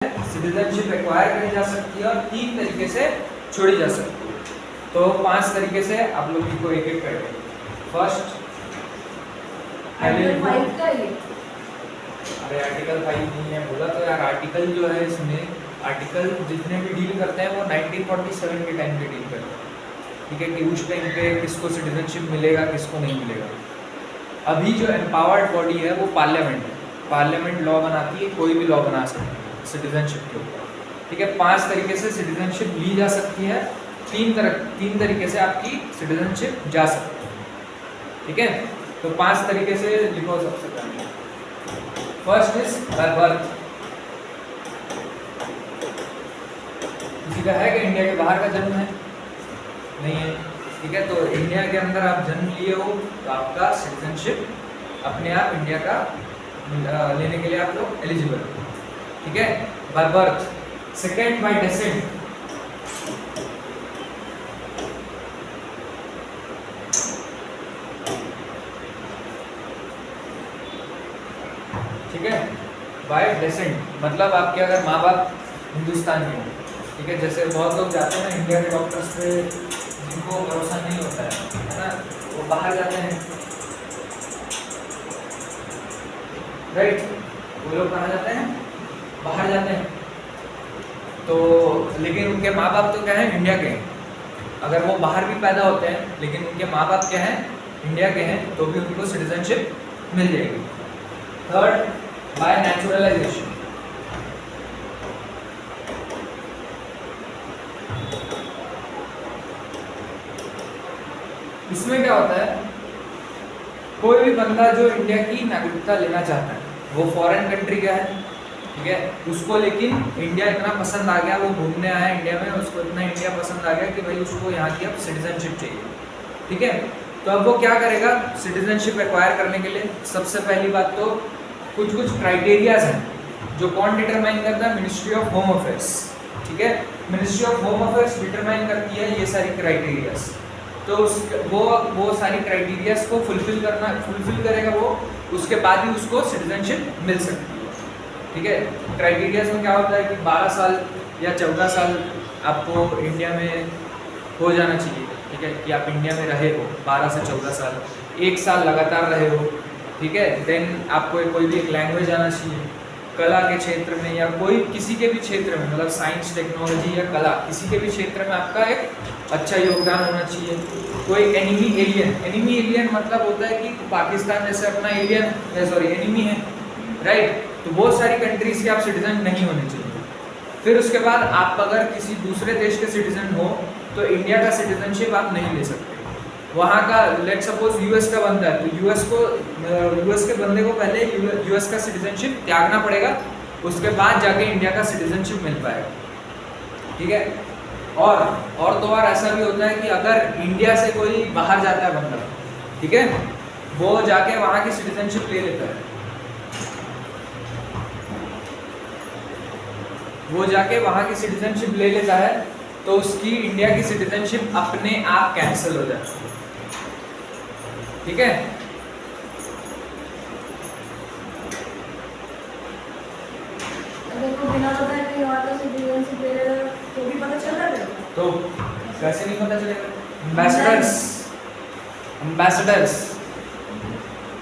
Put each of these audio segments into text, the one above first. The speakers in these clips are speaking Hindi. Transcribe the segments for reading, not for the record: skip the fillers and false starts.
सिटीजनशिप एक्वायर करी जा सकती है और 3 तरीके से छोड़ी जा सकती है। तो 5 तरीके से आप लोग इनको एक एक करेंगे। फर्स्ट आर्टिकल 5 का ये, अरे आर्टिकल 5 नहीं है बोला तो यार। आर्टिकल जो है इसमें आर्टिकल जितने भी डील करते हैं वो 1947 के टाइम पे डील करते हैं, ठीक है, कि उस टाइम पे किसको सिटीजनशिप मिलेगा किसको नहीं मिलेगा। अभी जो एम्पावर्ड बॉडी है वो पार्लियामेंट है। पार्लियामेंट लॉ बनाती है, कोई भी लॉ बना सकती है सिटीजनशिप के ऊपर, ठीक है। 5 तरीके से सिटीजनशिप ली जा सकती है, 3 तरीके से आपकी सिटीजनशिप जा सकती है, ठीक है। तो 5 तरीके से लिखो सबसे पहले। First is by birth. किसी का है कि इंडिया के बाहर का जन्म है? नहीं है, ठीक है। तो इंडिया के अंदर आप जन्म लिए हो तो आपका सिटीजनशिप अपने आप इंडिया का लेने के लिए आप लोग एलिजिबल हो, ठीक है, by birth. Second by descent. ठीक है, बाय डेसेंट मतलब आपके अगर माँ बाप हिंदुस्तान के हो, ठीक है। जैसे बहुत लोग जाते हैं ना इंडिया के डॉक्टर्स पे जिनको भरोसा नहीं होता है ना, वो बाहर जाते हैं, राइट। वो लोग कहाँ जाते हैं? बाहर जाते हैं। तो लेकिन उनके माँ बाप तो क्या है? इंडिया के हैं। अगर वो बाहर भी पैदा होते हैं लेकिन उनके माँ बाप क्या हैं? इंडिया के हैं, तो भी उनको सिटीजनशिप मिल जाएगी। Third by naturalisation. इसमें क्या होता है? कोई भी बंदा जो इंडिया की नागरिकता लेना चाहता है, वो फॉरेन कंट्री का है, ठीक है, उसको लेकिन इंडिया इतना पसंद आ गया, वो घूमने आया इंडिया में, उसको इतना इंडिया पसंद आ गया कि भाई उसको यहाँ की अब सिटीजनशिप चाहिए, ठीक है। तो अब वो क्या करेगा सिटीजनशिप एक्वायर करने के लिए? सबसे पहली बात तो कुछ क्राइटेरियाज हैं जो कौन डिटरमाइन करता है? मिनिस्ट्री ऑफ होम अफेयर्स, ठीक है। Ministry of home affairs determine करती है ये सारी क्राइटेरियाज। तो वो सारी क्राइटेरियाज को फुलफिल करेगा वो, उसके बाद ही उसको सिटीजनशिप मिल सकती है, ठीक है। क्राइटेरियाज में क्या होता है कि 12 साल या 14 साल आपको इंडिया में हो जाना चाहिए, ठीक है, कि आप इंडिया में रहे हो 12 से 14 साल, 1 साल लगातार रहे हो, ठीक है। देन आपको कोई भी एक लैंग्वेज आना चाहिए, कला के क्षेत्र में या कोई किसी के भी क्षेत्र में, मतलब साइंस टेक्नोलॉजी या कला, किसी के भी क्षेत्र में आपका एक अच्छा योगदान होना चाहिए। कोई एनिमी एलियन मतलब होता है कि पाकिस्तान जैसे अपना एनिमी है, राइट। तो बहुत सारी कंट्रीज के आप सिटीजन नहीं होने चाहिए। फिर उसके बाद आप अगर किसी दूसरे देश के सिटीजन हो तो इंडिया का सिटीजनशिप आप नहीं ले सकते। वहाँ का लेट सपोज यूएस का बंदा है तो यूएस के बंदे को पहले यूएस का सिटीजनशिप त्यागना पड़ेगा, उसके बाद जाके इंडिया का सिटीजनशिप मिल पाएगा, ठीक है। और ऐसा भी होता है कि अगर इंडिया से कोई बाहर जाता है बंदा, ठीक है, वो जाके वहाँ की सिटीजनशिप ले लेता है, वो जाके वहाँ की सिटीजनशिप ले लेता है तो उसकी इंडिया की सिटीजनशिप अपने आप कैंसिल हो जाती है, ठीक है। अगर कोई बिना बताए कहीं और का सिटीजनशिप ले लेगा तो भी पता चल रहा है? तो कैसे नहीं पता चलेगा? एम्बेसडर्स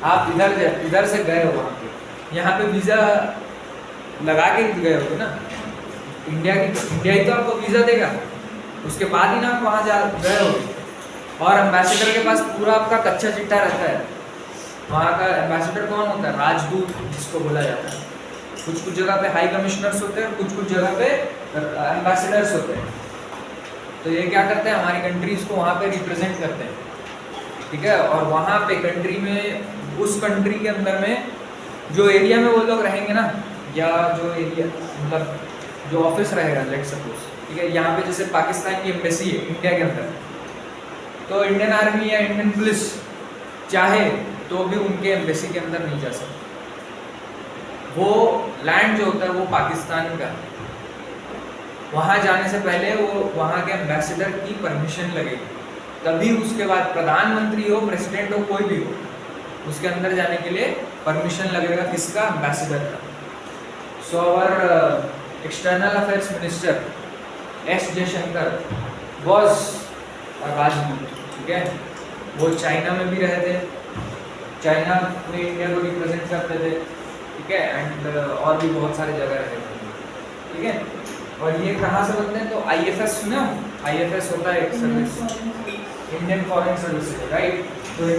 आप इधर से गए हो वहाँ पे, यहाँ पे वीज़ा लगा के गए हो ना, इंडिया ही तो आपको वीज़ा देगा, उसके बाद ही ना आप वहाँ गए हो। और एम्बेसडर के पास पूरा आपका कच्चा चिट्ठा रहता है। वहाँ का एम्बेसडर कौन होता है? राजदूत जिसको बोला जाता है। कुछ जगह पे हाई कमिश्नर्स होते हैं, कुछ जगह पे एम्बेसडर्स होते हैं। तो ये क्या करते हैं? हमारी कंट्रीज को वहाँ पे रिप्रेजेंट करते हैं, ठीक है। और वहाँ पे कंट्री में, उस कंट्री के अंदर में जो एरिया में वो लोग रहेंगे ना, या जो एरिया मतलब जो ऑफिस रहेगा लेट सपोज, ठीक है, यहाँ पे जैसे पाकिस्तान की एम्बेसी है इंडिया के अंदर, तो इंडियन आर्मी या इंडियन पुलिस चाहे तो भी उनके एम्बेसी के अंदर नहीं जा सकते। वो लैंड जो होता है वो पाकिस्तान का, वहाँ जाने से पहले वो वहाँ के एम्बेसडर की परमिशन लगेगी, तभी उसके बाद प्रधानमंत्री हो, प्रेसिडेंट हो, कोई भी हो, उसके अंदर जाने के लिए परमिशन लगेगा किसका? एम्बेसडर का। So external affairs minister S Jaishankar was राजदूत, ठीक है। वो चाइना में भी रहे थे, चाइना में इंडिया को रिप्रेजेंट करते थे, ठीक है। एंड और भी बहुत सारे जगह रहे थे, ठीक है। और ये कहाँ से बनते हैं, तो आईएफएस सुने हो, आईएफएस होता है एक service, Indian foreign services, right. तो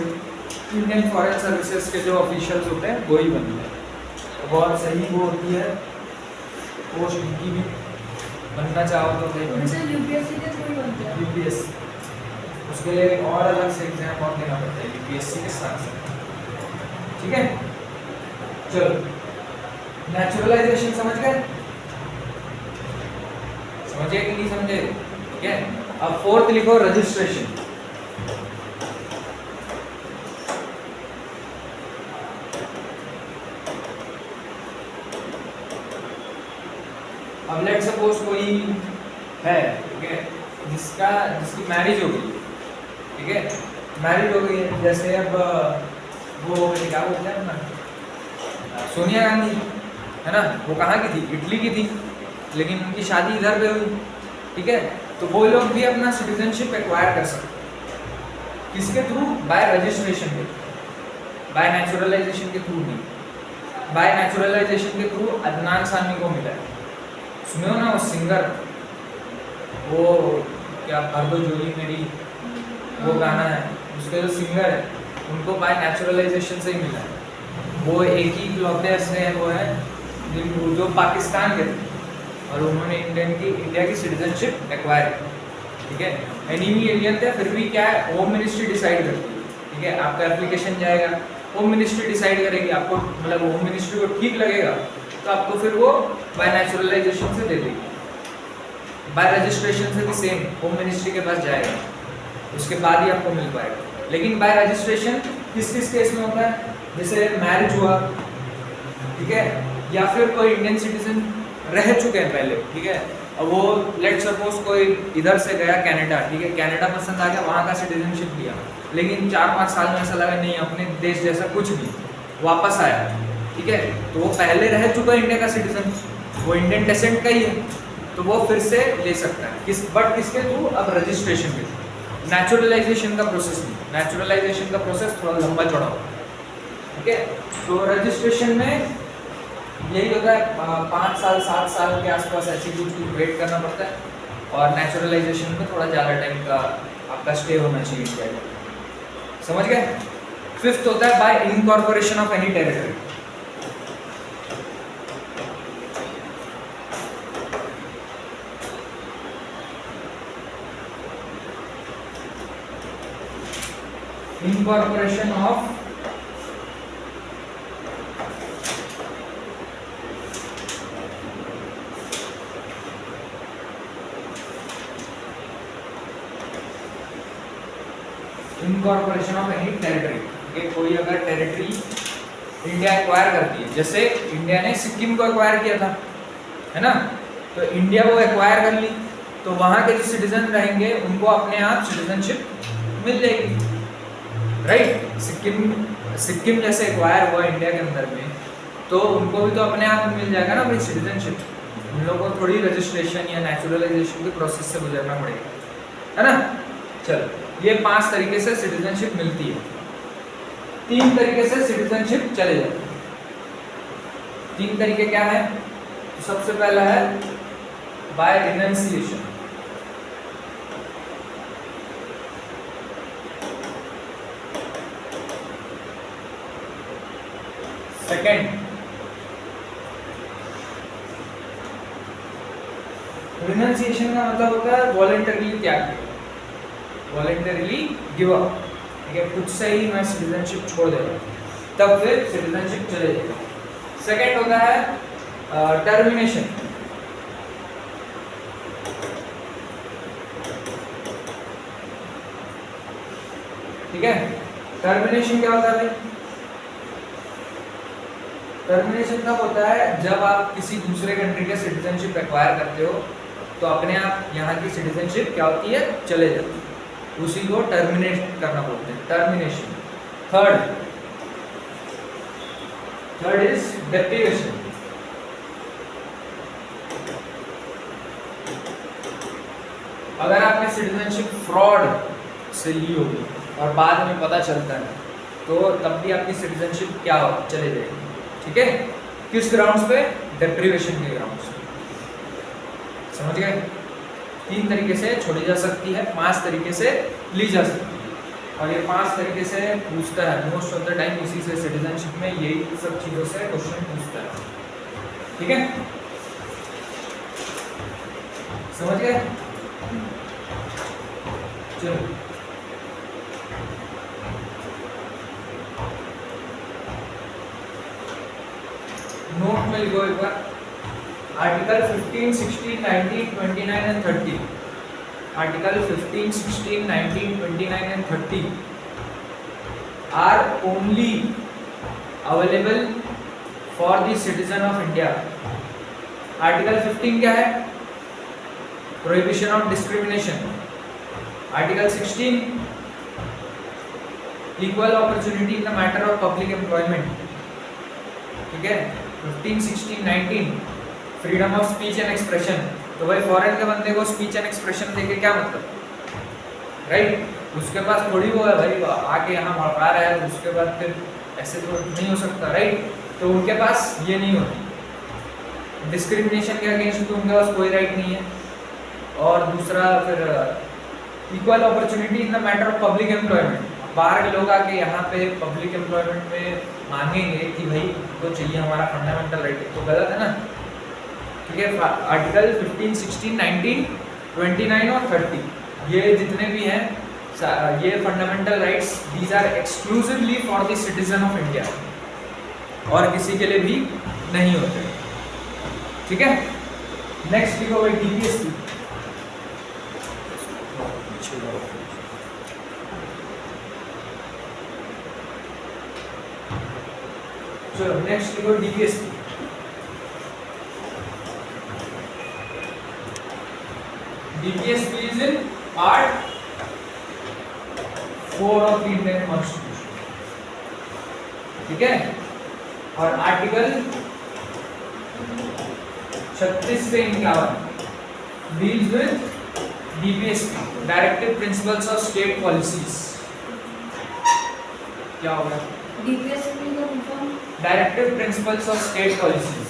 इंडियन फॉरेन सर्विसेज के जो ऑफिशियल्स होते हैं वो ही बनते हैं। तो बहुत सही वो होती है पोस्ट, इनकी भी बनना चाहो तो उनसे यूपीएससी के थ्रू बनते हैं। यूपीएससी, उसके लिए एक और अलग से एग्जाम और देना पड़ता है यूपीएससी के साथ साथ, ठीक है। चलो नेचुरलाइजेशन समझ गए, समझे कि नहीं समझे, ठीक है। अब फोर्थ लिखो रजिस्ट्रेशन। अब लेट सपोज कोई है, ठीक है, जिसकी मैरिज हो गई, ठीक है, मैरिज हो गई है, जैसे अब वो क्या बोलते हैं अपना सोनिया गांधी है ना, वो कहाँ की थी, इटली की थी, लेकिन उनकी शादी इधर पे हुई, ठीक है। तो वो लोग भी अपना सिटीजनशिप एक्वायर कर सकते हैं, किसके थ्रू, बाय रजिस्ट्रेशन के, बाय नेचुरलाइजेशन के थ्रू नहीं। बाय नेचुरलाइजेशन के थ्रू अदनान सामी को मिला है, सुनो ना वो सिंगर, वो क्या भर दो झोली मेरी, वो गाना है, उसके जो सिंगर है उनको बाय नेचुरलाइजेशन से ही मिला है। वो एक ही इकलौते ऐसे हैं वो है जो पाकिस्तान के थे और उन्होंने इंडिया की सिटीजनशिप एक्वायर की, ठीक है। एनिमी एलियन थे, फिर भी क्या है, होम मिनिस्ट्री डिसाइड करती है, ठीक है। आपका एप्लीकेशन जाएगा, होम मिनिस्ट्री डिसाइड करेगी, आपको मतलब होम मिनिस्ट्री को ठीक लगेगा तो आपको फिर वो बाय नेचुरलाइजेशन से दे देगी। बाय रजिस्ट्रेशन से भी सेम, होम मिनिस्ट्री के पास जाएगा, उसके बाद ही आपको मिल पाएगा। लेकिन बाय रजिस्ट्रेशन किस किस केस में होता है, जैसे मैरिज हुआ, ठीक है, या फिर कोई इंडियन सिटीजन रह चुके हैं पहले, ठीक है। अब वो लेट सपोज कोई इधर से गया कनाडा, ठीक है, कनाडा पसंद आ गया, वहाँ का सिटीजनशिप लिया, लेकिन 4-5 साल में ऐसा लगा नहीं अपने देश जैसा कुछ नहीं, वापस आया, ठीक है। तो वो पहले रह चुका है इंडिया का सिटीजन, वो इंडियन डेसेंट का ही है, तो वो फिर से ले सकता है, बट किसके थ्रू, अब रजिस्ट्रेशन के थ्रू। नेचुरलाइजेशन का प्रोसेस नहीं, नेचुरलाइजेशन का प्रोसेस थोड़ा लंबा चौड़ा होता है, ठीक है। तो रजिस्ट्रेशन में यही होता है 5 साल 7 साल के आसपास ऐसी कुछ वेट करना पड़ता है, और नेचुरलाइजेशन में थोड़ा ज़्यादा टाइम का आपका स्टे होना चाहिए इंडिया में, समझ गए। फिफ्थ होता है bye incorporation of any territory. Incorporation of incorporation of any territory, कि कोई अगर टेरिटरी इंडिया एक्वायर करती है, जैसे इंडिया ने सिक्किम को एक्वायर किया था, है ना, तो इंडिया वो एक्वायर कर ली, तो वहाँ के जो सिटीजन रहेंगे उनको अपने आप सिटीजनशिप मिल जाएगी, राइट। सिक्किम जैसे एक्वायर हुआ इंडिया के अंदर में, तो उनको भी तो अपने आप मिल जाएगा ना भाई सिटीजनशिप, उन लोगों को थोड़ी रजिस्ट्रेशन या नेचुरलाइजेशन के प्रोसेस से गुजरना पड़ेगा, है ना। चलो, ये 5 तरीके से सिटीजनशिप मिलती है, 3 तरीके से सिटीजनशिप चले जाते हैं। 3 तरीके क्या है, तो सबसे पहला है बाय रिनंसिएशन, सेकेंड रिनंसिएशन का मतलब होता है वॉलंटरली त्याग, वॉलंटरली गिव अप, ठीक है, खुद से ही मैं सिटीजनशिप छोड़ देगा, तब फिर सिटीजनशिप चले जाएगा। सेकेंड होता है टर्मिनेशन, ठीक है। टर्मिनेशन क्या होता है भाई, टर्मिनेशन कब होता है, जब आप किसी दूसरे कंट्री के सिटीजनशिप एक्वायर करते हो तो अपने आप यहाँ की सिटीजनशिप क्या होती है, चले जाती है, उसी को टर्मिनेट करना बोलते हैं, टर्मिनेशन। थर्ड इज डेप्रिवेशन, अगर आपने सिटीजनशिप फ्रॉड से ली होगी और बाद में पता चलता है तो तब भी आपकी सिटीजनशिप क्या हो चले जाएगी, ठीक है। किस ग्राउंड्स पे? डेप्रीवेशन के ग्राउंड्स पे। समझ गए? 3 तरीके से छोड़ी जा सकती है, 5 तरीके से ली जा सकती है, और ये 5 तरीके से पूछता है मोस्ट ऑफ द टाइम। इसी से सिटीजनशिप में यही सब चीज़ों से क्वेश्चन पूछता है, ठीक है। समझ गए? चलो नोट में लिखो एक बार, article 15, 16, 19, 29 and 30। Article 15, 16, 19, 29 and 30 are only available for the citizen of India. Article 15 क्या है? Prohibition of discrimination. Article 16 equal opportunity in the matter of public employment, ठीक है। 15, 16, 19 freedom of speech and expression. तो भाई फॉरेन के बंदे को स्पीच एंड एक्सप्रेशन देके क्या मतलब, राइट? उसके पास थोड़ी वो है भाई आके यहाँ भड़का रहा है, उसके बाद फिर ऐसे तो नहीं हो सकता, राइट? तो उनके पास ये नहीं होती, डिस्क्रिमिनेशन के अगेंस्ट तो उनके पास कोई राइट नहीं है। और दूसरा फिर equal opportunity in the matter of public employment. बाहर के लोग आके यहाँ पे पब्लिक एम्प्लॉयमेंट में मांगेंगे कि भाई तो चाहिए हमारा फंडामेंटल राइट, तो गलत है ना, ठीक है। आर्टिकल 15, 16, 19, 29 और 30 ये जितने भी हैं ये fundamental rights, these are exclusively for the citizen of India, और किसी के लिए भी नहीं होते, ठीक है। नेक्स्ट लिखो भाई डीपीएसपी। चलो नेक्स्ट लिखो DPSP. DPSP is in part 4 of the Indian Constitution, ठीक है। और आर्टिकल 36 से 51 deals with DPSP, directive principles of state policies. क्या होगा? DPSP का full directive principles of state policies.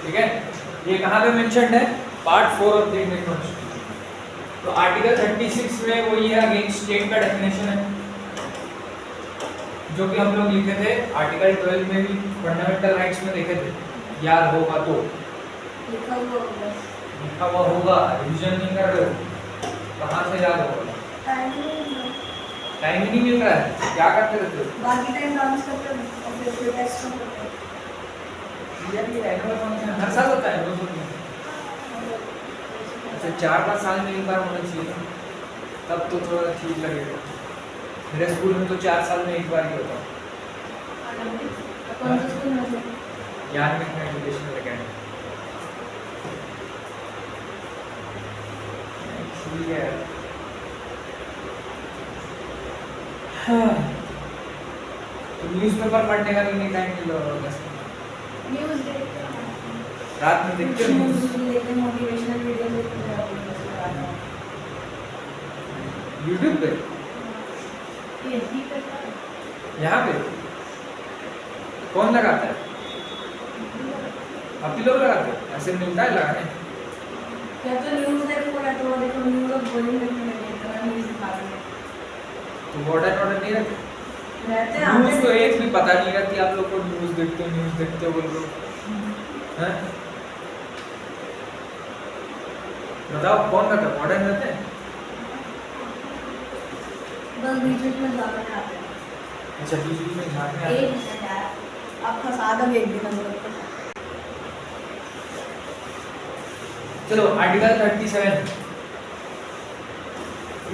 ठीक है, ये कहाँ पे मेंशन्ड है? Part 4 of the Indian constitution. तो आर्टिकल 36 में वो ये अगेंस्ट स्टेट का डेफिनेशन है जो कि हम लोग लिखे थे आर्टिकल 12 में भी, फंडामेंटल राइट्स में देखे थे, याद होगा तो। लिखा हुआ होगा, रिवीजन नहीं कर रहे हो, कहाँ से याद होगा? टाइम ही नहीं मिल रहा है, क्या करते रहते हो? बाकी टाइम डांस करते हैं और फिर टेस्ट करते हैं। यार ये एनुअल फंक्शन हर साल होता है रोज में? अच्छा 4-5 साल में एक बार होना चाहिए था, तब तो थोड़ा ठीक लगेगा। मेरे स्कूल में तो 4 साल में एक बार ही होता। कौन से स्कूल में थे? ज्ञान में एजुकेशनल अकेडमी। ठीक है। तो न्यूज़पेपर पढ़ने का भी नहीं टाइम मिल रहा होगा। न्यूज़ देखते हैं, रात में देखते हो न्यूज़? लेकिन मोटिवेशनल वीडियो देखते हैं यूट्यूब पे? यही पे यहाँ पे? कौन लगाता है? आप ही लोग लगाते हो? ऐसे मिलता है लगाने? या तो न्यूज़ देखो या तो देखो न्यूज़ और बोलिंग देखने लगे तो न्यूज़ दिखाते हैं। तो बॉर्डर नहीं रखते? रहते हैं न्यूज़ तो एक भी पता नहीं रहती आप लोग को, न्यूज़ देखते हो बोल रहे हो हैं? बताओ कौन रहता है? बॉर्डर रहते हैं? बस बीच में ज़्यादा खाते हैं। अच्छा बीच में झाँकने आते एक हैं। मिनट यार, आप फंसा दोगे एक दिन हम लोग को। चलो article 37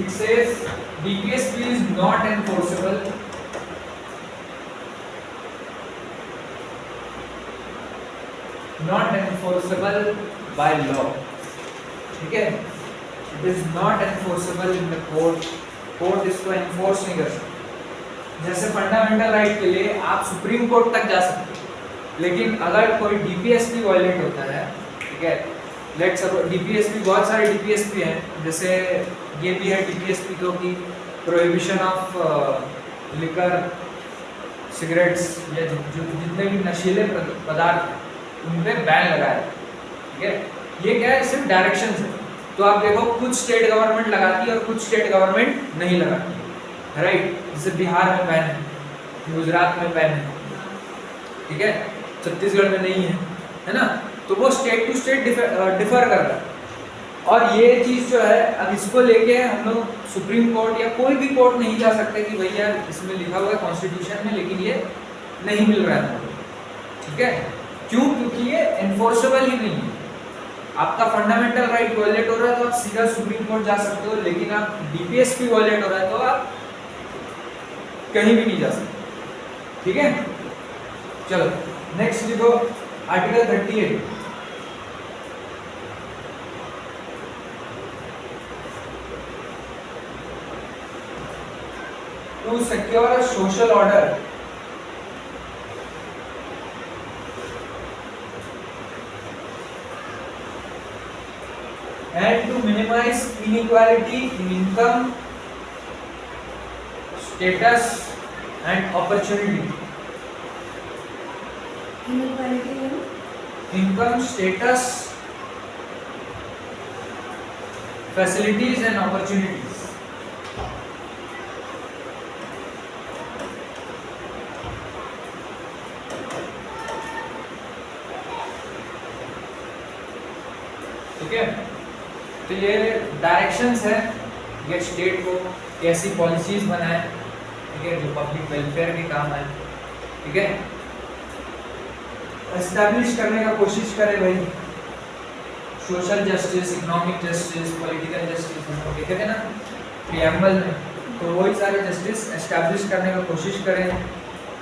it says DPSP is not enforceable by law, ठीक है। It is not enforceable in the court court इसको एनफोर्स नहीं कर सकती। जैसे फंडामेंटल राइट के लिए आप सुप्रीम कोर्ट तक जा सकते हो, लेकिन अगर कोई डीपीएसपी वायलेट होता है, ठीक है, लेट्स सपोज डीपीएसपी, बहुत सारे डीपीएसपी हैं, जैसे ये भी है डीपीएसपी तो कि प्रोहिबिशन ऑफ लिकर, सिगरेट्स या जितने भी नशीले पदार्थ हैं उन पे बैन लगाया है, ठीक है। ये क्या है, सिर्फ डायरेक्शन है। तो आप देखो कुछ स्टेट गवर्नमेंट लगाती है और कुछ स्टेट गवर्नमेंट नहीं लगाती, राइट। जैसे बिहार में बैन है, गुजरात में बैन है, ठीक है, छत्तीसगढ़ में नहीं है ना। तो वो स्टेट टू स्टेट डिफर कर रहा है। और ये चीज़ जो है, अब इसको लेके हम लोग सुप्रीम कोर्ट या कोई भी कोर्ट नहीं जा सकते कि भैया इसमें लिखा हुआ है कॉन्स्टिट्यूशन में, लेकिन ये नहीं मिल रहा है, ठीक है। क्यों? क्योंकि ये एनफोर्सेबल ही नहीं है। आपका फंडामेंटल राइट वायलेट हो रहा है तो आप सीधा सुप्रीम कोर्ट जा सकते हो, लेकिन आप डीपीएसपी वायलेट हो रहा है तो आप कहीं भी नहीं जा सकते, ठीक है। चलो नेक्स्ट लिखो article 38। To secure a social order and to minimize inequality in income, status and opportunity. Inequality in Income, status, facilities and opportunities. ठीक है, तो ये डायरेक्शंस है ये स्टेट को कैसी पॉलिसीज बनाए, ठीक है, जो पब्लिक वेलफेयर के काम है, ठीक है। एस्टैब्लिश करने का कोशिश करे भाई, social justice, economic justice, political justice, हमको देखे थे ना प्रीएम्बल में, तो वही सारे जस्टिस एस्टैब्लिश करने का कोशिश करें।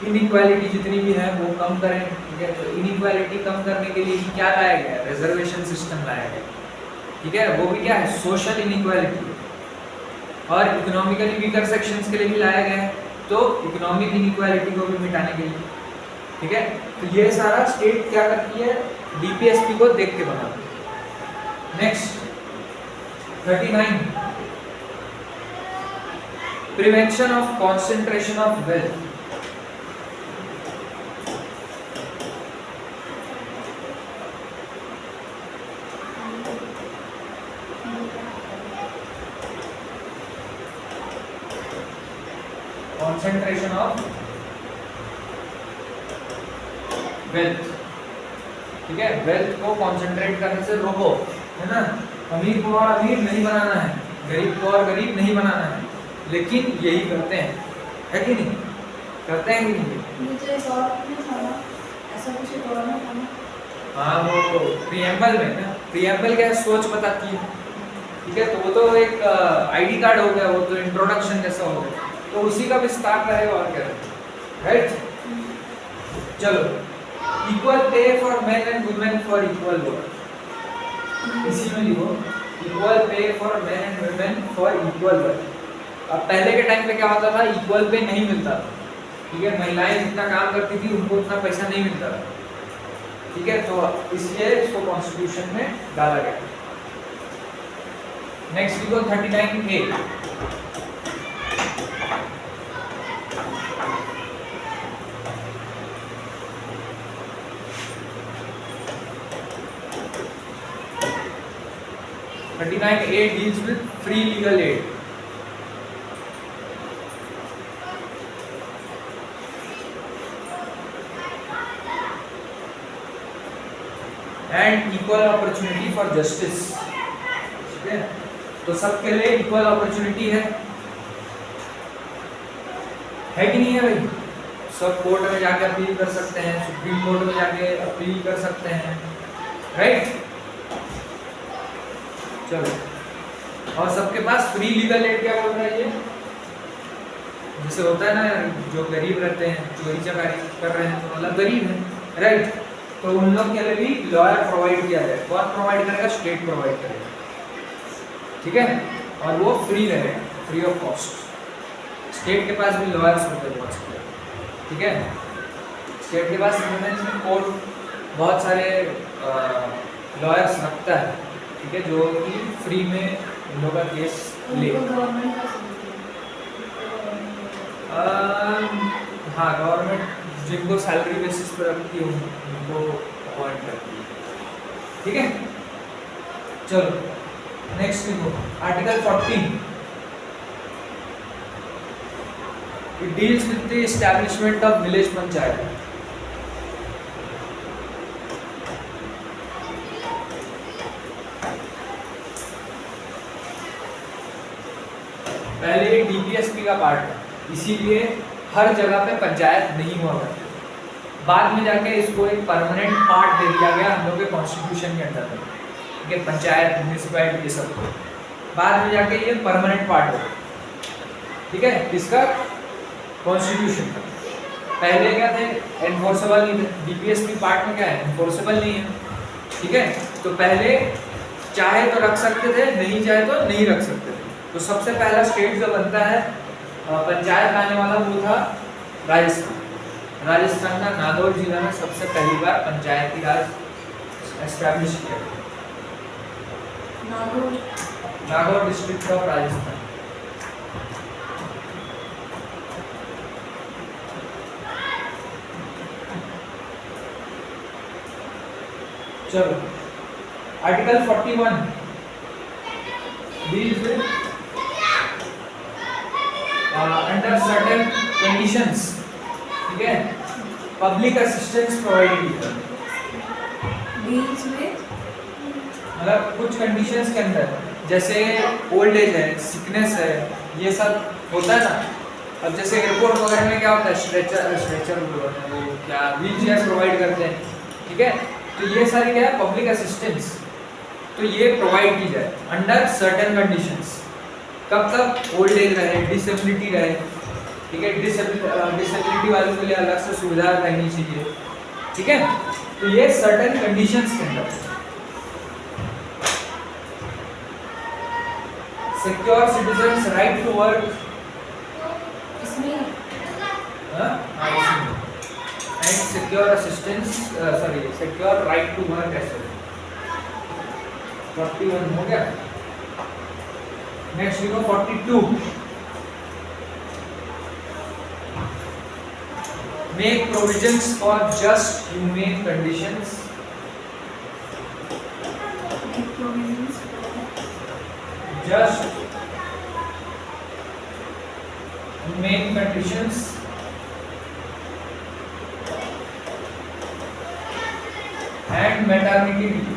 इनइक्वालिटी जितनी भी है वो कम करें, ठीक है। तो इनइक्वालिटी कम करने के लिए क्या लाया गया? रिजर्वेशन सिस्टम लाया गया, ठीक है। वो भी क्या है? Social inequality. और इकोनॉमिकली वीकर सेक्शंस के लिए भी लाया गया है, तो इकोनॉमिक इनइक्वालिटी को भी मिटाने के लिए, ठीक है। तो ये सारा स्टेट क्या करती है? डीपीएसपी को देख के बनाती है। Next 39, prevention of concentration of wealth. Concentration of wealth, ठीक है। वेल्थ को कॉन्सेंट्रेट करने से रोको, है ना। अमीर को और अमीर नहीं बनाना है, गरीब को और गरीब नहीं बनाना है, लेकिन यही करते हैं, है कि नहीं? करते हैं कि नहीं? नीचे एक और नहीं था ना, ऐसा कुछ एक और ना था ना? हाँ, वो प्रीएम्बल में ना, प्रीएम्बल क्या है? सोच बताती है, ठीक है। तो वो तो एक आईडी कार्ड हो गया, वो तो इंट्रोडक्शन जैसा हो गया, तो उसी का विस्तार करेगा और क्या करेगा, राइट। चलो, equal pay for main and women for equal work, इसी में लिखो equal pay for main and women for equal work. अब पहले के टाइम पे क्या होता था? इक्वल पे नहीं मिलता था, ठीक है। महिलाएं जितना काम करती थी उनको उतना पैसा नहीं मिलता था, ठीक है। तो इसलिए इसको कॉन्स्टिट्यूशन में डाला गया। नेक्स्ट लिखो 39A। A deals with free legal aid. And equal opportunity for justice, ठीक है। तो सबके लिए इक्वल अपॉर्चुनिटी है कि नहीं है भाई? सब कोर्ट में जाके अपील कर सकते हैं, सुप्रीम कोर्ट में जाके अपील कर सकते हैं, राइट। चलो, और सबके पास फ्री लीगल एड क्या बोल रहा है ये? जैसे होता है ना, जो गरीब रहते हैं, चोरी चकारी कर रहे हैं, तो मतलब गरीब है, राइट। तो उन लोग के लिए भी लॉयर प्रोवाइड किया जाए। कौन प्रोवाइड करेगा? स्टेट प्रोवाइड करेगा, ठीक है। और वो फ्री रहेगा, फ्री ऑफ कॉस्ट। स्टेट के पास भी लॉयर्स होते हैं बहुत सारे, ठीक है। स्टेट के पास इंटरनेशनल कोर्ट बहुत सारे लॉयर्स रखता है, ठीक है, जो कि फ्री में इन लोगों का केस ले। गवर्नमेंट का हाँ, गवर्नमेंट जिनको सैलरी बेसिस पर रखती है उनको अपॉइंट करती है, ठीक है। चलो नेक्स्ट देखो, article 14 it deals with the establishment of village panchayat. पहले डीपीएसपी का पार्ट है, इसीलिए हर जगह पे पंचायत नहीं हुआ करती। बाद में जाके इसको एक परमानेंट पार्ट दे दिया गया हम लोग के कॉन्स्टिट्यूशन के अंदर में, ठीक है। पंचायत, म्यूनिसिपैलिटी, ये सब बाद में जाके ये परमानेंट पार्ट हो, ठीक है, किसका, कॉन्स्टिट्यूशन का। पहले क्या थे, एनफोर्सेबल नहीं थे। डीपीएसपी पार्ट में क्या है, एनफोर्सेबल नहीं है, ठीक है। तो पहले चाहे तो रख सकते थे, नहीं चाहे तो नहीं रख सकते थे। तो सबसे पहला स्टेट जो बनता है पंचायत आने वाला वो था राजस्थान। राजस्थान का नागौर जिला में सबसे पहली बार पंचायती राज एस्टैब्लिश किया गया। Nagaur district of Rajasthan. चलो article 41 deals with under certain conditions, ठीक है, पब्लिक असिस्टेंस प्रोवाइड की। डील्स में मतलब कुछ कंडीशंस के अंदर, जैसे ओल्ड एज है, सिकनेस है, ये सब होता है ना। अब जैसे एयरपोर्ट वगैरह में क्या होता है, स्ट्रेचर वो क्या व्हील चेयर प्रोवाइड करते हैं, ठीक है। तो ये सारी क्या है, पब्लिक असिस्टेंस, तो ये प्रोवाइड की जाए अंडर सर्टेन कंडीशंस। कब तक, ओल्ड एज रहे, डिसेबिलिटी रहे, ठीक है, डिसेबिलिटी वालों के लिए अलग से सुविधा रहनी चाहिए, ठीक है। तो ये सर्टेन कंडीशंस के अंदर। Secure citizens right to work, इसमें and secure assistance, sorry secure right to work as well. 41 हो गया। नेक्स्ट देखो 42 make provisions for just humane conditions. Just humane conditions and maternity leave.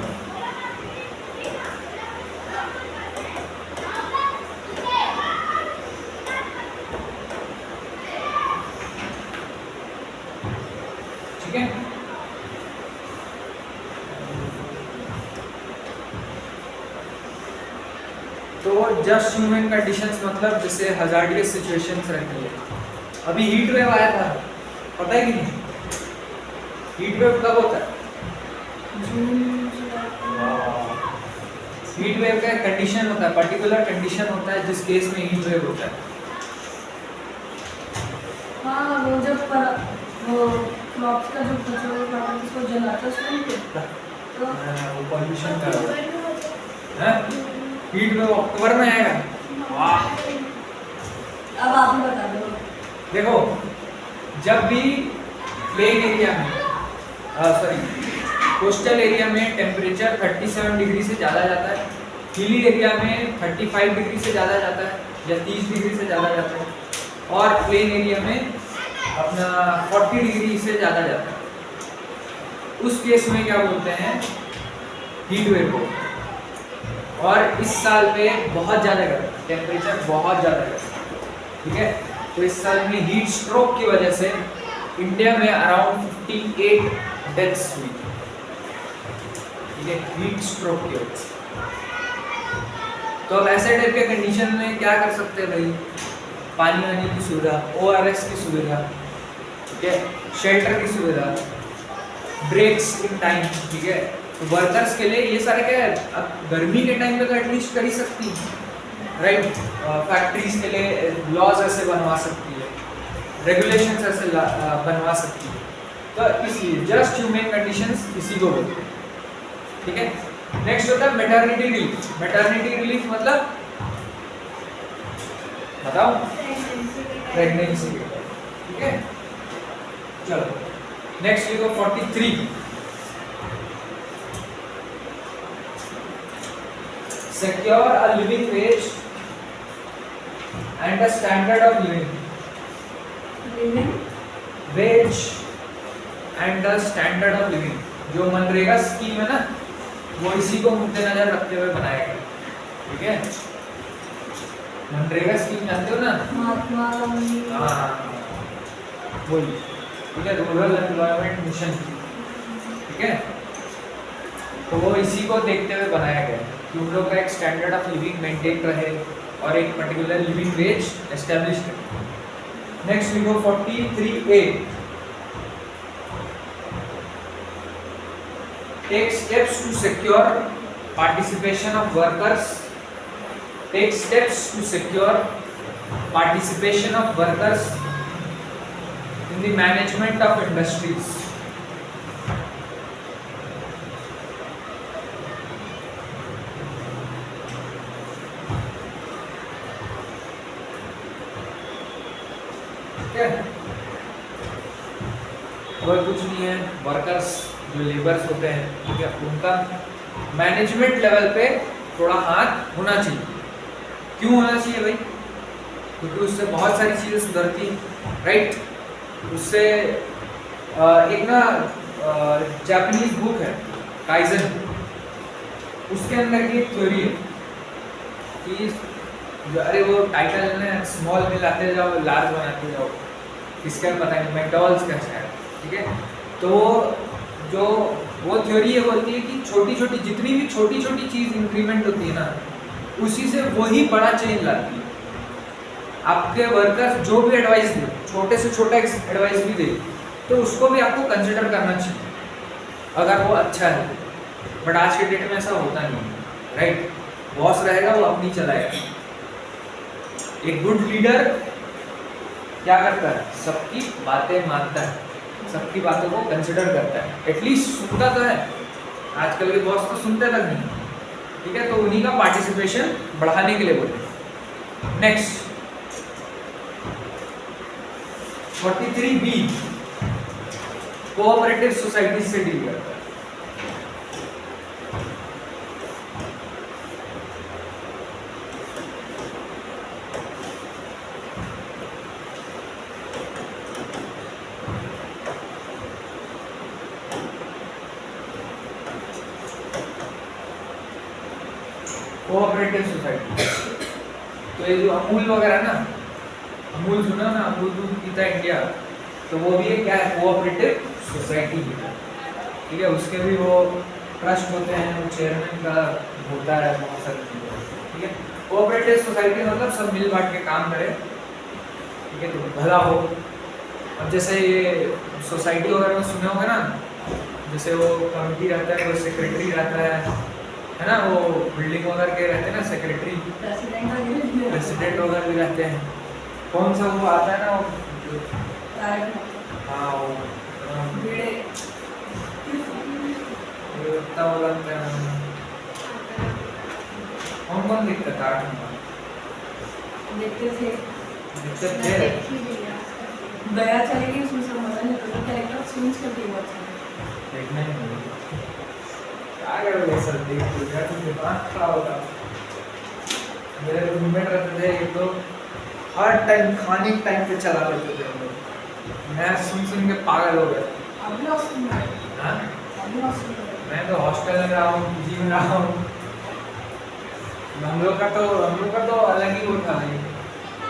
ठीक है, तो जस्ट ह्यूमन कंडीशंस मतलब जैसे हजार्डियस सिचुएशंस रहती है। अभी हीट वेव आया था, पता है कि नहीं? हीट वेव कब होता है? हीट वेव का कंडीशन होता है, पर्टिकुलर कंडीशन होता है जिस केस में हीट वेव होता है। हाँ, वो जब वो क्रॉप्स का जो कचरा होता है उसको जलाते हैं तो वो पॉल्यूशन का है। हीट वेव अक्टूबर में आएगा। वाह, अब आप ही बता दो। देखो जब भी प्लेन एरिया में कोस्टल एरिया में टेम्परेचर 37 डिग्री से ज़्यादा जाता है, हिली एरिया में 35 डिग्री से ज़्यादा जाता है या 30 डिग्री से ज़्यादा जाता है, और प्लेन एरिया में अपना 40 डिग्री से ज़्यादा जाता है, उस केस में क्या बोलते हैं? हीट वेव को। और इस साल पे बहुत ज़्यादा गर्म, टेम्परेचर बहुत ज़्यादा गर्म, ठीक है। तो इस साल में हीट स्ट्रोक की वजह से इंडिया में अराउंड 58 डेथ्स हुई, ठीक है, हीट स्ट्रोक की वजह से। तो अब ऐसे टाइप के कंडीशन में क्या कर सकते हैं भाई? पानी वानी की सुविधा, ORS की सुविधा, ठीक है, शेल्टर की सुविधा, ब्रेक्स इन टाइम, ठीक है। तो वर्कर्स के लिए ये सारे क्या है, अब गर्मी के टाइम पे तो एटलीस्ट कर ही सकती है, राइट, फैक्ट्रीज के लिए लॉज ऐसे बनवा सकती है, रेगुलेशंस ऐसे बनवा सकती है। तो इसलिए जस्ट ह्यूमन कंडीशंस इसी को बोलते हैं, ठीक है। नेक्स्ट होता है मैटरनिटी रिलीफ। मैटरनिटी रिलीफ मतलब बताओ, प्रेगनेंसी, ठीक है। चलो नेक्स्ट लिखो 43, secure a living wage and a standard of living. Living Wage and the standard of living, जो मनरेगा स्कीम है ना, वो इसी को मद्देनजर रखते हुए बनाया गया, ठीक है। मनरेगा स्कीम जानते हो ना? महात्मा गांधी। हाँ वही, ठीक है, रूरल एम्प्लॉयमेंट मिशन, ठीक है। तो वो इसी को देखते हुए बनाया गया कि उन लोग का एक स्टैंडर्ड ऑफ लिविंग मेंटेन रहे और एक पर्टिकुलर लिविंग वेज एस्टेब्लिश करें। नेक्स्ट लिखो 43A, take steps to secure participation of workers, take steps to secure participation of workers in the management of industries. और कुछ नहीं है, वर्कर्स जो लेबर्स होते हैं, ठीक है, उनका मैनेजमेंट लेवल पे थोड़ा हाथ होना चाहिए। क्यों होना चाहिए भाई? क्योंकि उससे बहुत सारी चीज़ें सुधरती हैं, राइट। उससे एक ना जापानीज बुक है काइजन, उसके अंदर की एक थ्योरी है कि अरे वो टाइटल है ना, स्मॉल में लाते जाओ लार्ज बनाते जाओ, इसका पता नहीं, मैकडॉनल्ड्स का शायद, ठीक है। तो जो वो थ्योरी ये बोलती है कि छोटी छोटी जितनी भी छोटी छोटी चीज़ इंक्रीमेंट होती है ना, उसी से वही बड़ा चेंज लाती है। आपके वर्कर्स जो भी एडवाइस दे, छोटे से छोटा एडवाइस भी दे, तो उसको भी आपको कंसिडर करना चाहिए अगर वो अच्छा है। बट आज के डेट में ऐसा होता नहीं है, राइट। बॉस रहेगा वो अपनी चलाएगा। एक गुड लीडर क्या करता है? सबकी बातें मानता है, सबकी बातों को कंसिडर करता है, एटलीस्ट सुनता तो है। आजकल के बॉस तो सुनते तक नहीं, ठीक है। तो उन्हीं का पार्टिसिपेशन बढ़ाने के लिए बोले। नेक्स्ट 43B, कोऑपरेटिव सोसाइटी से डील करता है। कोऑपरेटिव सोसाइटी, तो ये जो अमूल वगैरह ना, अमूल सुना ना, अमूल दूध पीता है इंडिया, तो वो भी क्या है? कोऑपरेटिव सोसाइटी है, ठीक है। उसके भी वो ट्रस्ट होते हैं, वो चेयरमैन का होता है, बहुत सारी चीज़ें, ठीक है। कोऑपरेटिव सोसाइटी मतलब सब मिल बांट के काम करे, ठीक है, तो भला हो। अब जैसे ये सोसाइटी वगैरह में सुने होंगे ना, जैसे वो कमिटी रहता है, वो सेक्रेटरी रहता है ना, वो बिल्डिंग वगैरह के रहते हैं ना सेक्रेटरी, प्रेसिडेंट वगैरह भी रहते हैं। कौन सा वो आता है ना, वो हाँ वो कौन कौन दिखता था? देखते थे, दिखते थे। दया चलेगी उसमें सब मजा नहीं आता, कैरेक्टर चेंज करके बहुत अच्छा देखना ही नहीं, क्या करोगे सर, देख के क्या तुम दिमाग खराब होगा। मेरे रूममेट रहते थे एक, तो हर टाइम खाने के टाइम पे चला लेते थे हम लोग। मैं सुन के पागल हो गया। अभी हॉस्टल में, हाँ अभी हॉस्टल में मैं तो हॉस्टल में रहा हूँ, पीजी में रहा हूँ। हम लोग का तो अलग ही वो था भाई।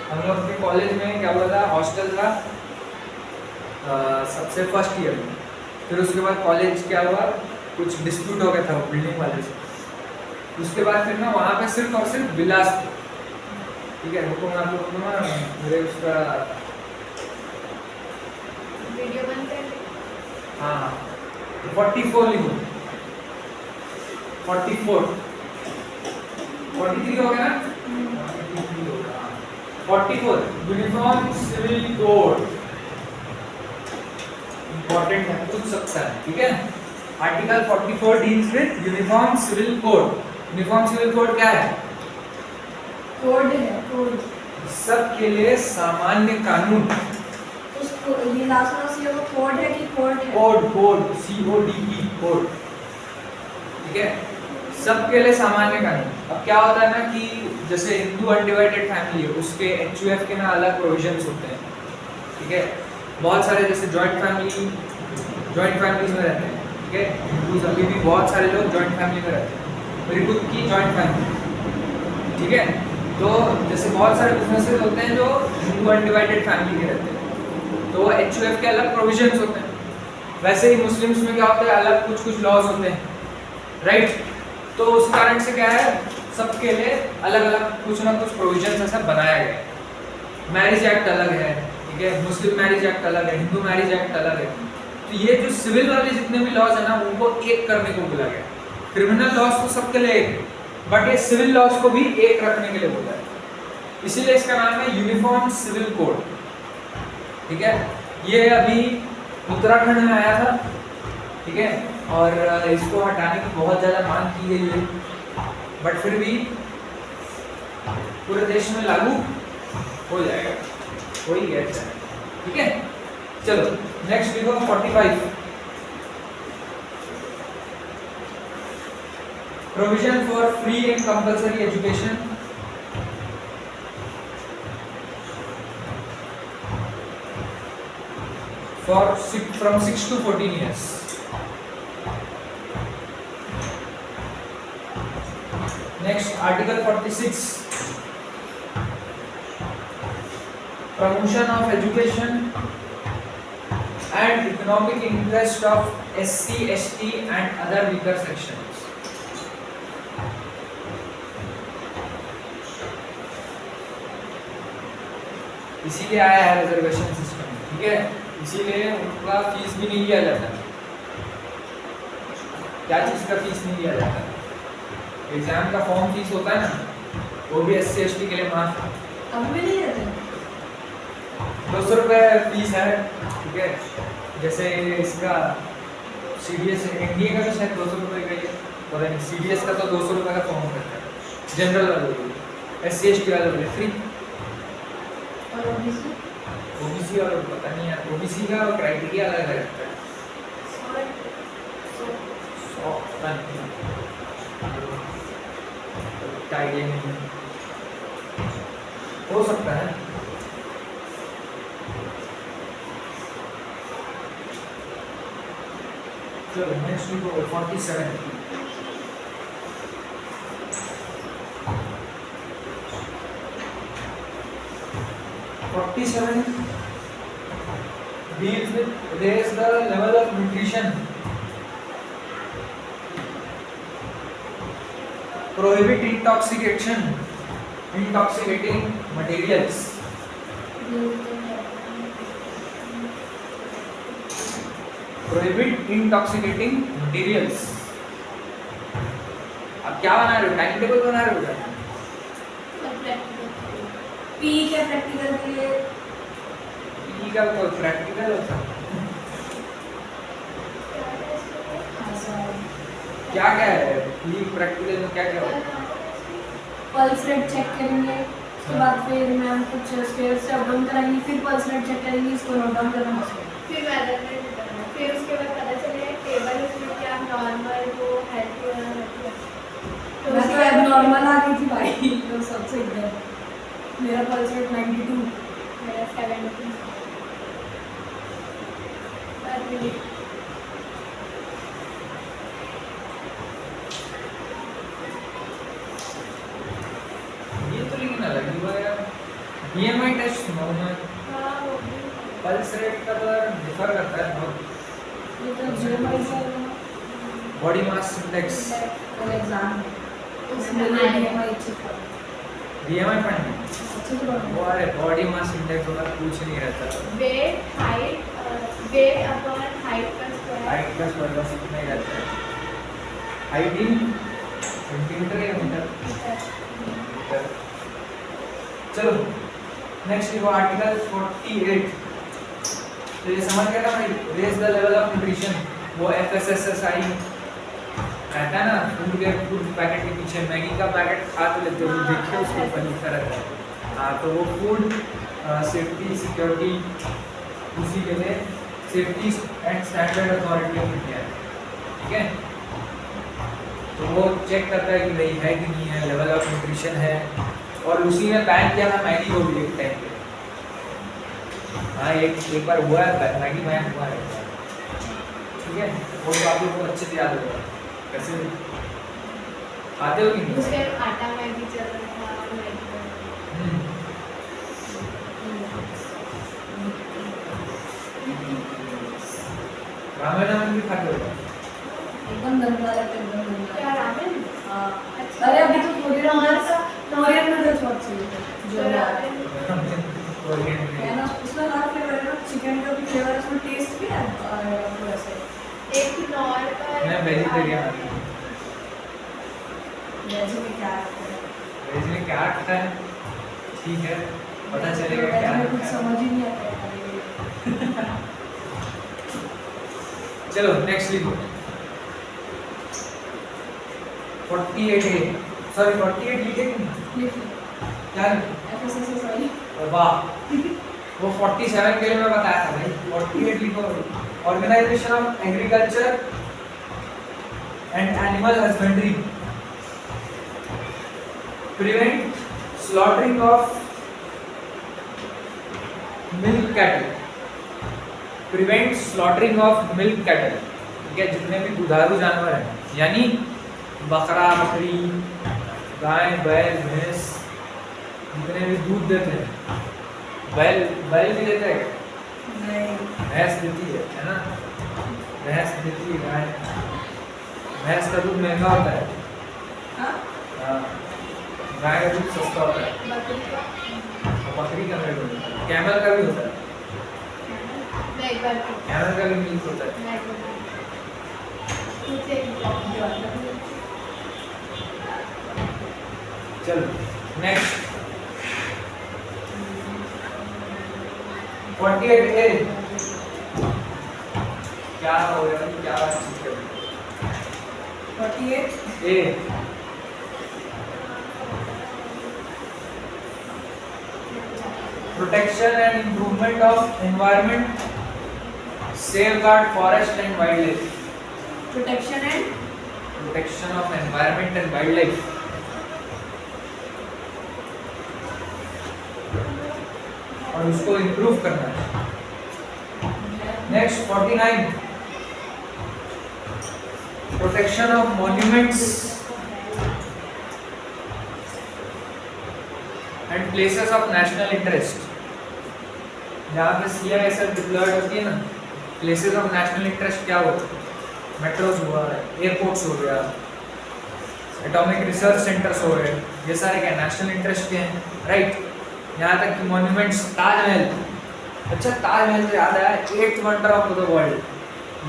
हम लोग के कॉलेज में क्या हुआ था, हॉस्टल था सबसे फर्स्ट ईयर में। फिर उसके बाद कॉलेज क्या हुआ, कुछ डिस्प्यूट हो गया था बिल्डिंग वाले से। उसके बाद फिर ना वहाँ पे सिर्फ और सिर्फ विलास, ठीक है। रुको मैं आप लोगों को ना मेरे उसका वीडियो बंद कर। हाँ 44 लिखो, 44 43 हो गया ना। 44 यूनिफॉर्म सिविल कोड इंपॉर्टेंट है, पूछ सकता है, ठीक है। Article 44 deals with uniform civil code. Uniform civil code क्या है? कोड है, कोड। सबके लिए सामान्य कानून। उसको ये लास्ट में से वो कोड है कि कोड है? कोड, कोड, CODE, कोड, ठीक है। सबके लिए सामान्य कानून। अब क्या होता है ना कि जैसे हिंदू अनडिवाइडेड फैमिली है, उसके HUF के ना अलग प्रोविजंस होते हैं, ठीक है। बहुत सारे जैसे जॉइंट फैमिलीज में रहते हैं, ठीक है। हिंदूज अभी भी बहुत सारे लोग जॉइंट फैमिली में रहते हैं, मेरी खुद की जॉइंट फैमिली, ठीक है। तो जैसे बहुत सारे बिजनेसेस होते हैं जो हिंदू अनडिवाइडेड फैमिली के रहते हैं, तो HUF के अलग प्रोविजंस होते हैं। वैसे ही मुस्लिम्स में क्या होता है, अलग कुछ लॉज होते हैं, राइट। तो उस कारण से क्या है, सबके लिए अलग अलग कुछ ना कुछ प्रोविजंस ऐसा बनाया गया है। मैरिज एक्ट अलग है, ठीक है, मुस्लिम मैरिज एक्ट अलग है, हिंदू मैरिज एक्ट अलग है। तो ये जो सिविल वाले जितने भी लॉज है ना, उनको एक करने को बोला गया। क्रिमिनल लॉज तो सबके लिए एक, बट ये सिविल लॉज को भी एक रखने के लिए बोला है, इसीलिए इसका नाम है यूनिफॉर्म सिविल कोड, ठीक है। ये अभी उत्तराखंड में आया था, ठीक है, और इसको हटाने की बहुत ज़्यादा मांग की गई है, बट फिर भी पूरे देश में लागू हो जाएगा, हो ही गया, ठीक है। चलो नेक्स्ट देखो 45 provision for free and compulsory education. From 6 to 14 years. Next, Article 46. Promotion of education and economic interest of SC, ST and other weaker sections. इसीलिए आया है रिजर्वेशन सिस्टम, ठीक है। इसीलिए उनका फीस भी नहीं लिया जाता। क्या चीज़ का फीस नहीं लिया जाता? एग्जाम का फॉर्म फीस होता है ना, वो भी SC, ST के लिए माफ है। अब भी नहीं रहते? 200 रुपये फीस है, ठीक है। जैसे इसका CDS NDA का भी शायद 200 रुपये का ही है, और CDS का तो 200 रुपये का फॉर्म रहता है जनरल वालों के लिए, SC, ST वालों के लिए फ्री। और OBC और पता नहीं यार, OBC का क्राइटेरिया अलग रहता है। आइडिया नहीं हो सकता है। चलो next week 47 deals with raise the level of nutrition, prohibit intoxicating materials, prohibit intoxicating materials। अब क्या बना रहे हो, टाइम टेबल बना रहे हो क्या? पी के प्रैक्टिकल के लिए पी का कोई प्रैक्टिकल होता है क्या क्या है? पी प्रैक्टिकल में क्या क्या होता है? पल्स रेट चेक करेंगे, उसके बाद फिर मैम कुछ स्टेयर से अप डाउन कराएंगी, फिर पल्स रेट चेक करेंगी, इसको नोट डाउन करना है, फिर मेजरमेंट करना, फिर उसके बाद पता चलेगा टेबल उसमें क्या नॉर्मल वो हेल्थी वाला रहती है। तो मैं तो एबनॉर्मल आ गई थी भाई, तो सबसे एकदम मेरा पल्स रेट 92, मेरा 70 पर मिनट। ये तो लेकिन अलग ही हुआ यार। BMI टेस्ट सुनाऊं मैं? हाँ वो भी पल्स रेट का तो डिफर करता है बहुत। ये तो जीएमआई से बॉडी मास इंडेक्स, एग्जाम उसमें बीएमआई चेक कर BMI पढ़ने अच्छे से पढ़ो। वो अरे बॉडी मास इंडेक्स वगैरह कुछ नहीं रहता, weight height weight upon height का स्क्वायर। हाइट का स्क्वायर बस इतना ही रहता है। हाइट इन सेंटीमीटर या मीटर? चलो नेक्स्ट लिखो आर्टिकल 48। तो ये समझ गया ना भाई, raise the level of nutrition, वो FSSSI रहता है ना, फूड पैकेट के पीछे मैगी का पैकेट खा तो लेते हो, देखिए उसके ऊपर लिखा रहता है। हाँ, तो वो फूड सेफ्टी सिक्योरिटी, उसी के लिए safety and standard authority of India, ठीक है। तो वो चेक करता है कि भाई है कि नहीं है, लेवल ऑफ न्यूट्रिशन है, और उसी में बैन किया था मैगी को भी एक टाइम पे। हाँ, एक बार हुआ है मैगी बैन हुआ है, ठीक है। वो तो आप लोग को अच्छे से याद होगा कैसे खाते हो कि नहीं। उसके आटा मैगी चल रहा था, मैगी रामायण में भी खाते हो? एकदम गंदा लगता है, एकदम गंदा। क्या रामेन? हाँ। अच्छा। अरे अभी तो कोरियन नूडल्स बहुत चाहिए जो है ना, उसमें हर फ्लेवर है ना, चिकन का भी फ्लेवर है, उसमें टेस्ट भी है और वैसे एक नॉर्मल। मैं वेजिटेरियन हूँ। वेज में क्या है? वेज में क्या रखता है, ठीक है, पता चलेगा वेज क्या में रखता कुछ है। समझ ही नहीं आता है। चलो नेक्स्ट लिखो 48A, सॉरी 48 लिखे कि नहीं? क्या लिखे? FSSSI वाह, वो 47 के लिए मैं बताया था भाई, 48 लिखो। Organisation of agriculture and animal husbandry prevent slaughtering of milk cattle, prevent slaughtering of milk cattle, ठीक है। जितने भी दुधारू जानवर हैं, यानी बकरा, बकरी, गाय, बैल, भैंस, जितने भी दूध देते हैं, बैल भी देते हैं, नहीं, भैंस देती है ना, भैंस देती है गाय। भैंस का दूध महंगा होता है, हाँ? हाँ, गाय का दूध सस्ता होता है, बकरी का और बकरी का मिल्क होता है, कैमल का भी होता है, मैं एक बार कैमल का भी मिल्क होता है। चलो नेक्स्ट 48A, क्या हो गया भाई, क्या चीज कर 48 A, protection and improvement of environment, safeguard forest and wildlife, protection and protection of environment and wildlife, और उसको इम्प्रूव करना है। Next 49, protection of monuments and places of national interest, जहाँ पे CISF डिप्लॉयड होती है ना, प्लेसेस ऑफ नेशनल इंटरेस्ट क्या होता है, मेट्रोज हुआ, एयरपोर्ट्स हो गया, एटॉमिक रिसर्च सेंटर्स हो गए, ये सारे क्या नेशनल इंटरेस्ट के हैं, राइट। यहाँ तक कि मॉन्यूमेंट्स, ताजमहल, अच्छा ताजमहल से याद आया, 8th wonder of the world,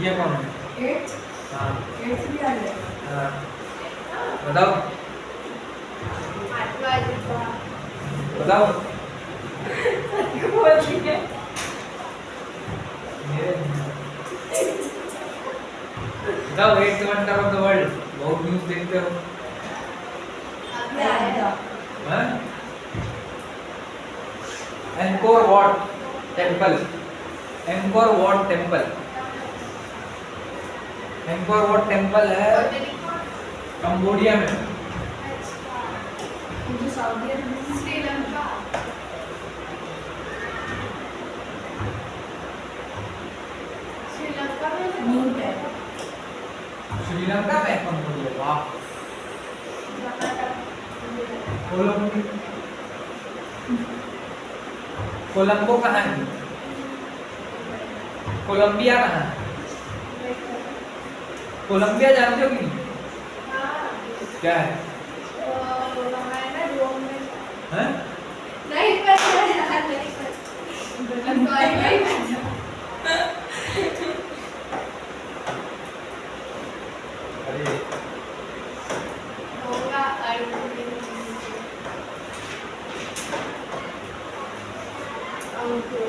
ये कौन है? 8 हाँ 8 भी आ गया। हाँ, बताओ बताओ बोल ठीक है। बताओ 8th wonder of the world, बहुत न्यूज़ देखते हो, हाँ? Anchor what temple, anchor what temple, anchor what temple है कंबोडिया में। मुझे सऊदी अरब श्रीलंका में न्यू है। श्रीलंका में कंबोडिया, वाह। कोलंबो कहाँ है? कोलंबिया कहाँ है? कोलंबिया जानते हो कि नहीं? क्या है? हैं? नहीं पता यार, नहीं अरे होगा okay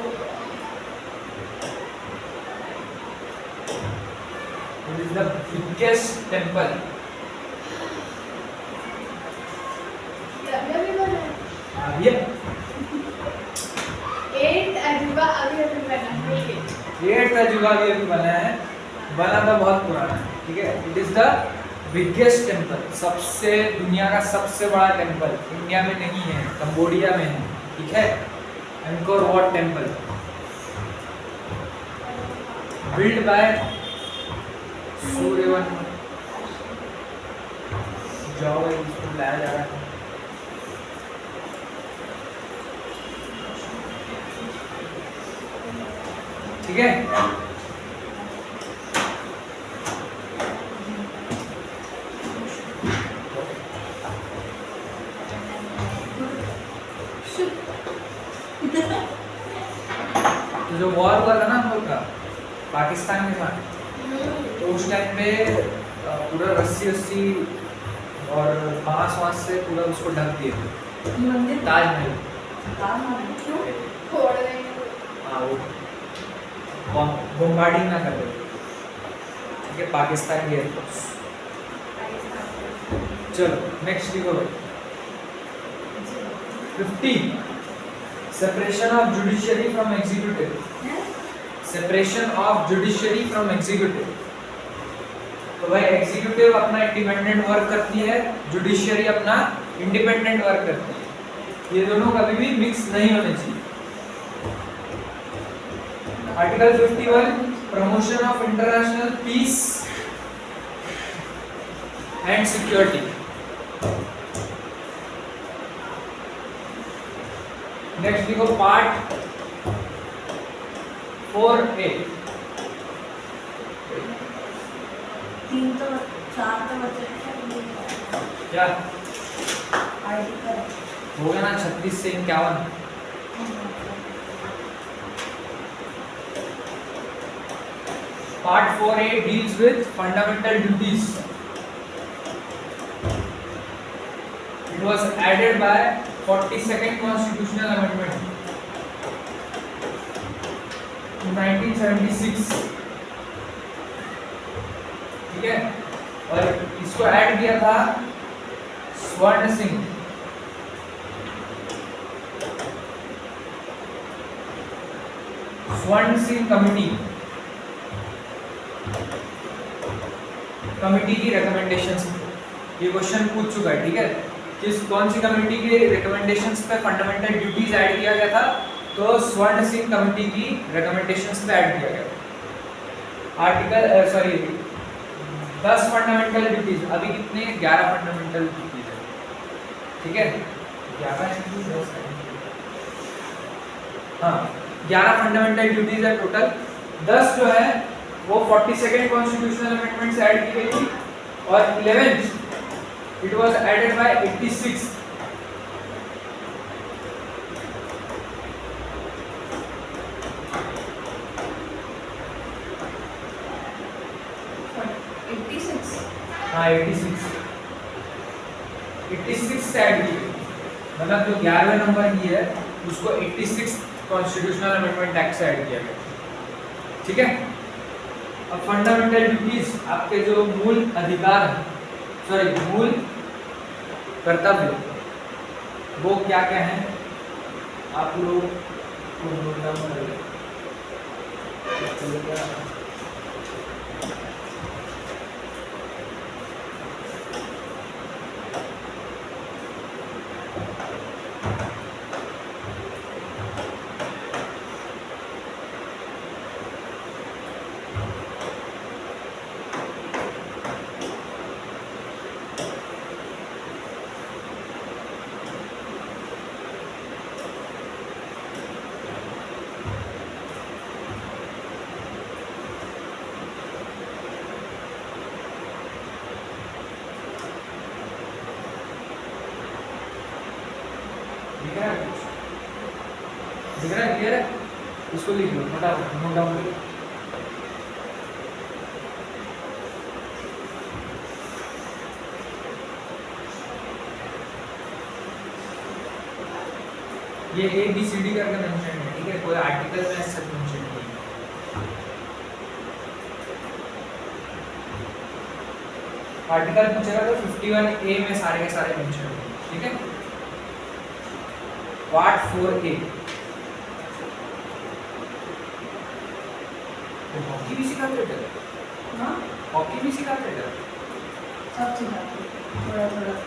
It is the biggest temple. अभी बना है अभी 8 अजूबा अभी बना है ये तजुर्बा भी अभी बना है, बना तो बहुत पुराना है, ठीक है। It is the biggest temple, सबसे दुनिया का सबसे बड़ा टेम्पल इंडिया में नहीं है, कंबोडिया में है, ठीक है। Anchor what temple build by Suryavansh. जाओ भाई, इसको लाया जा रहा है। ठीक है। तो जो वॉर हुआ था ना हम लोग का पाकिस्तान के साथ, तो उस टाइम पे पूरा रस्सी और बांस से पूरा उसको ढक दिए थे, मंदिर ताजमहल। क्यों? छोड़ देंगे हाँ, वो बॉम्बार्डिंग ना कर दे, ठीक है, पाकिस्तान की एयरफोर्स। चलो नेक्स्ट लिखो भाई। 50 separation of judiciary from executive. Separation of judiciary from executive. तो भाई एग्जीक्यूटिव अपना इंडिपेंडेंट वर्क करती है, जुडिशरी अपना इंडिपेंडेंट वर्क करती है, ये दोनों कभी भी मिक्स नहीं होने चाहिए। Article 51 promotion of international peace and security. Next देखो पार्ट 4A। 3 तो 4 तो बचे हैं। क्या आर्टिकल हो गया ना 36 से 51। Part 4A deals with fundamental duties. It was added by 42nd Constitutional Amendment in 1976. ठीक है, और इसको ऐड किया था स्वर्ण सिंह। स्वर्ण सिंह कमेटी की रिकमेंडेशंस। ये क्वेश्चन पूछ चुका है, ठीक है, किस कौन सी कमेटी के रिकमेंडेशंस पे फंडामेंटल ड्यूटीज ऐड किया गया था, तो स्वर्ण सिंह कमेटी की रिकमेंडेशंस पे ऐड किया गया। आर्टिकल 10 फंडामेंटल ड्यूटीज, अभी कितने 11 फंडामेंटल ड्यूटीज है, ठीक है, 11 इंटू 10 हाँ 11 फंडामेंटल ड्यूटीज है टोटल। 10 जो है वो 42nd कॉन्स्टिट्यूशनल अमेंडमेंट से ऐड की गई थी, और 11th it was added by 86। हाँ 86 से ऐड की गई, मतलब जो 11वें नंबर की है उसको 86 कॉन्स्टिट्यूशनल अमेंडमेंट एक्ट से ऐड किया गया, ठीक है। अब फंडामेंटल ड्यूटीज, आपके जो मूल अधिकार हैं, मूल कर्तव्य, वो क्या क्या हैं, आप लोग को नोट डाउन कर लें। दिख रहा है क्लियर है, इसको लिख लो फटाफट, नोट डाउन करो। ये ABCD करके मेंशन है, ठीक है, कोई आर्टिकल में ऐसा मेंशन नहीं है। आर्टिकल पूछेगा तो 51A में सारे के सारे मेंशन होंगे, ठीक है। पार्ट 4A, तो हॉकी भी सिखाते थे, हाँ हॉकी भी सिखाते थे। सब सिखाते हैं, थोड़ा थोड़ा।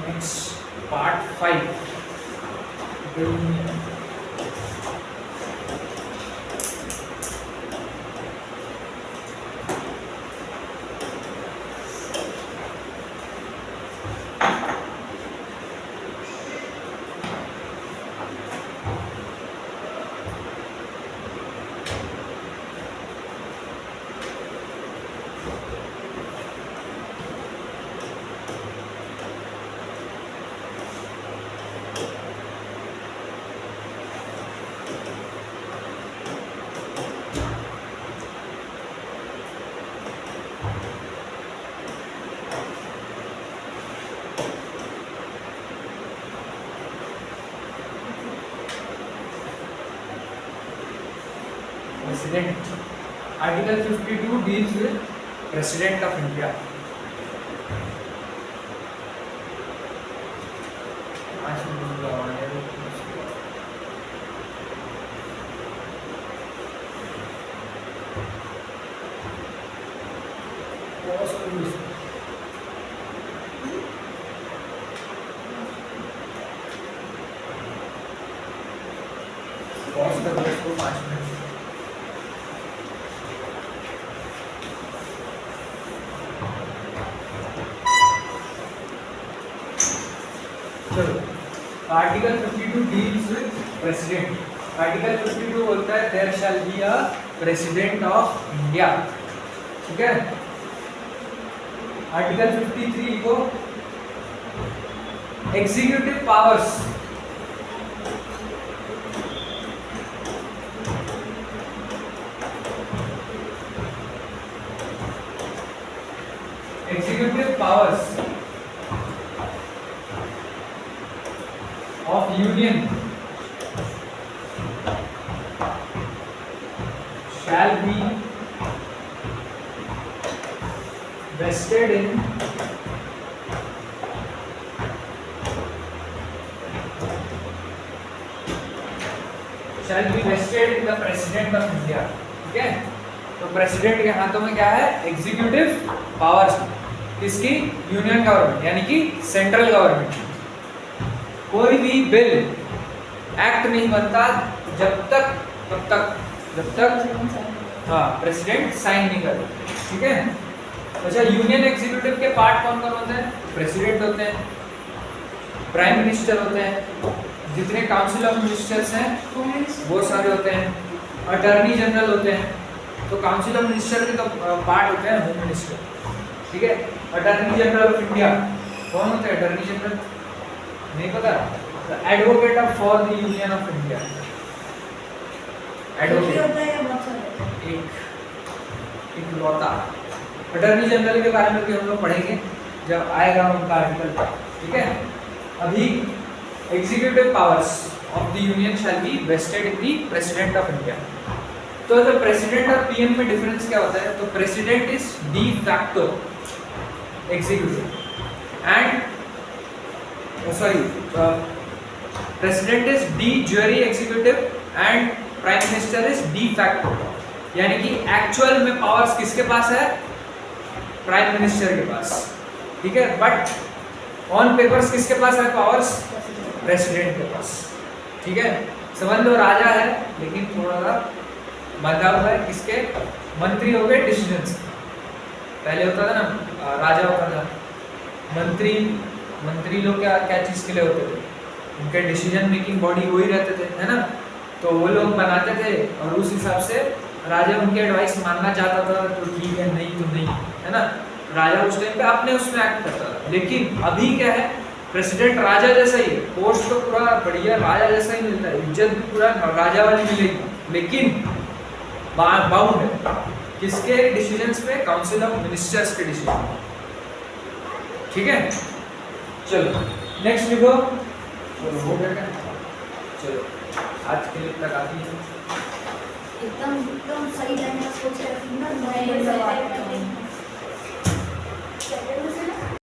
Next, part 5. President. Article 52 deals with President of India. Pause कर दो इसको 5 मिनट। चलो, article 52 deals with president. Article 52 बोलता है there shall be a president of India, ठीक है। आर्टिकल 53 को executive powers, executive powers of union shall be vested in the president of India, ठीक है। तो प्रेसिडेंट के हाथों में क्या है, एग्जीक्यूटिव पावर्स, किसकी, यूनियन गवर्नमेंट यानी कि सेंट्रल गवर्नमेंट। कोई भी बिल एक्ट नहीं बनता जब तक हाँ प्रेसिडेंट साइन नहीं करे, ठीक है। अच्छा, यूनियन एग्जीक्यूटिव के पार्ट कौन कौन होते हैं, प्रेसिडेंट होते हैं, प्राइम मिनिस्टर होते हैं, जितने काउंसिल ऑफ मिनिस्टर्स हैं वो सारे होते हैं, अटॉर्नी जनरल होते हैं। तो काउंसिल ऑफ मिनिस्टर के तो पार्ट होते हैं होम मिनिस्टर, ठीक है। अटॉर्नी जनरल ऑफ इंडिया कौन होते हैं, अटॉर्नी जनरल नहीं पता, advocate of for the union of India, advocate एक लौता। अटॉर्नी जनरल के बारे में भी हम लोग पढ़ेंगे जब आएगा उनका आर्टिकल, ठीक है। अभी executive powers of the union shall be vested in the president of India. तो जो प्रेसिडेंट और पीएम में डिफरेंस क्या होता है, तो president is de facto executive and president is D jury executive and prime minister is de facto, यानी कि एक्चुअल में पावर्स किसके पास है, प्राइम मिनिस्टर के पास, ठीक है। बट ऑन पेपर्स किसके पास है पावर्स, प्रेसिडेंट के पास, ठीक है। समझ लो राजा है लेकिन थोड़ा सा बंधा हुआ है, किसके, मंत्री हो गए डिसीजंस। पहले होता था ना राजा होता था, मंत्री लोग क्या चीज़ के लिए होते थे, उनके डिसीजन मेकिंग बॉडी वही रहते थे, है ना। तो वो लोग बनाते थे और उस हिसाब से राजा उनके एडवाइस मानना चाहता था तो ठीक है, नहीं तो नहीं, है ना। राजा उस टाइम पे अपने उसमें एक्ट करता था। लेकिन अभी क्या है, प्रेसिडेंट राजा जैसा ही है, पोस्ट तो पूरा बढ़िया राजा जैसा ही मिलता है, इज्जत भी पूरा राजा वाली मिलेगी, लेकिन बाउंड है किसके डिसीजंस पे, काउंसिल ऑफ मिनिस्टर्स के डिसीजन, ठीक है। चलो नेक्स्ट लिखो, हो गया क्या, चलो आज के लिए इतना काफी है। एकदम सही टाइम पर सोच के रखना,